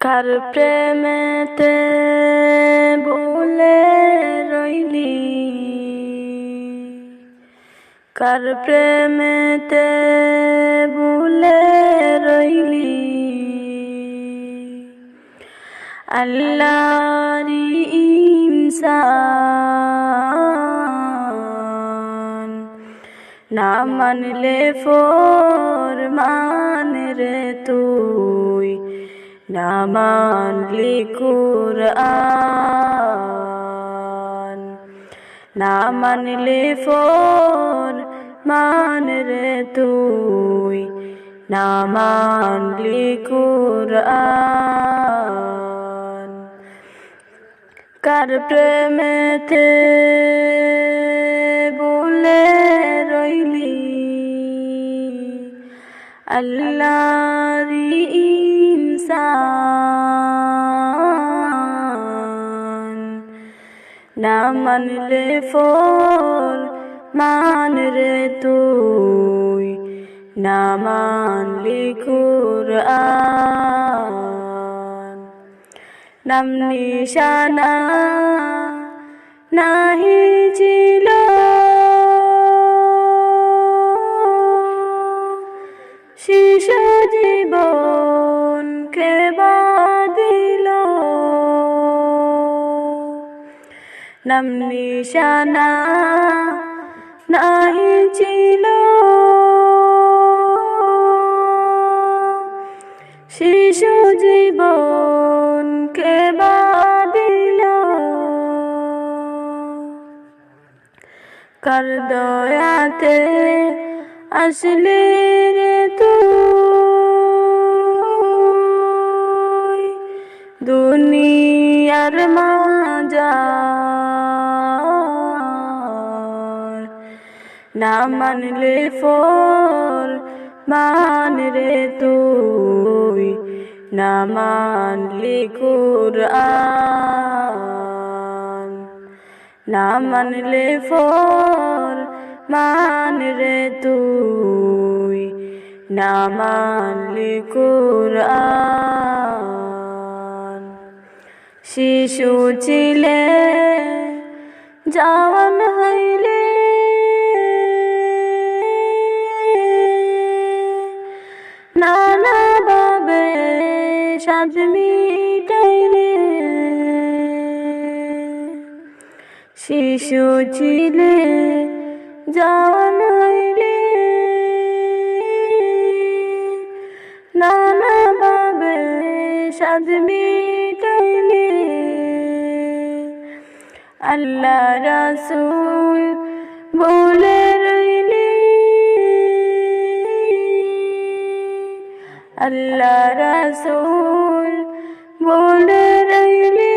কার প্রেমেতে ভুলে রইলি, কার প্রেমেতে ভুলে রইলি। আল্লাহরি ইনসান না মানলে ফরমান রে তুই, না মানলি কুরআন, না মানলে ফরমান রে তুই, না মানলি কুরআন। কার প্রেমেতে ভুলে রইলি, আল্লাহরি ইনসান না মানলে ফরমান রে তুই, না মানলি কুরআন। নাম নিশানা নাহি ছিল, শিশু জীবন কে বাঁধিল। নাম নিশানা নাহি ছিল, শিশু জীবন কে বাঁধিল। কার দয়াতে আসলি রে তুই দুনিয়ার মাঝার, না মানলে ফরমান রে তুই, না মানলি কুরআন, না মানলে ফরমান রে তুই, না মানলি কুরআন। শিশু ছিলে জওয়ান হইলে, নানা ভাবে সাধ মিটাইলে। শিশু ছিলে জওয়ান হইলে, নানা ভাবে সাধ মিটাইলে। আল্লাহ রাসূল বলে রইলি, আল্লাহ রাসূল বলে রইলি।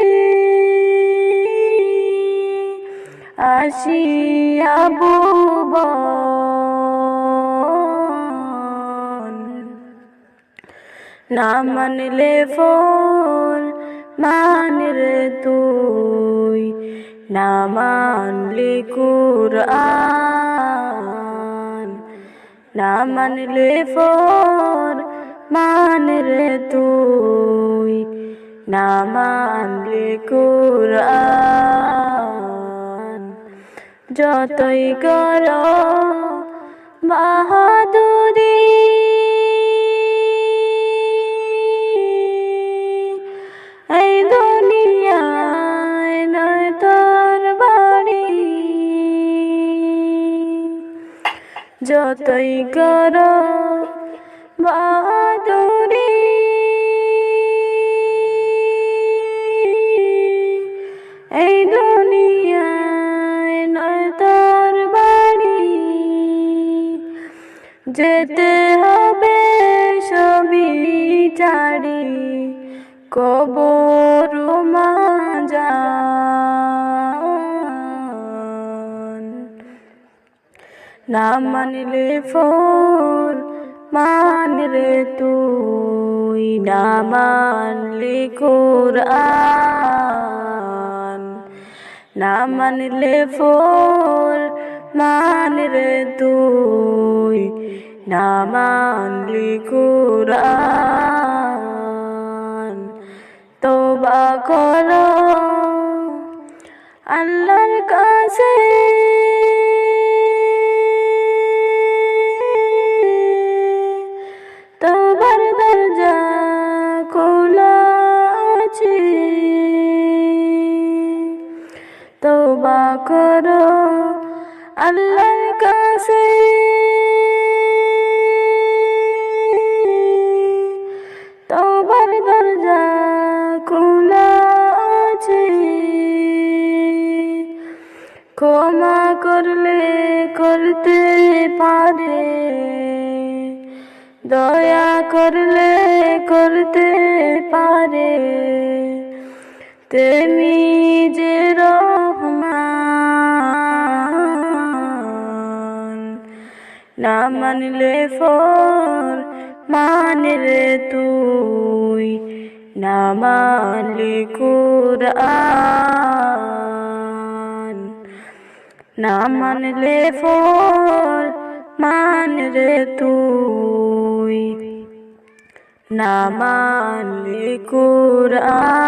আসিয়া ভুবন না মানলে ফরমান রে তুই, না মানলি কুরআন, না মানলে ফরমান রে তুই, না মানলি কুরআন। যতই কর বাহাদুরি, এই দুনিয়ায় নয় তোর বাড়ি। যতই কর বাহাদুরি, এই দুনিয়ায় নয় তোর বাড়ি। যেতে হবে সবই ছাড়ি, কবর মাঝার, না মানলে ফরমান রে তুই, না মানলি কুরআন, না মানলে ফরমান রে তুই, না মানলি কুরআন। তওবা করো আল্লাহর কাছে, তওবার দরজা খোলা আছে। তওবা করো আল্লাহর কাছে, তওবার দরজা খোলা আছে। ক্ষমা করলে করতে পারে, দয়া করলে করতে পারে, তুমি যে রহমান। না মানলে ফরমান রে তুই, না মানলে কুরআন। না মানলে ফরমান রে তুই, না মানলে কুরআন।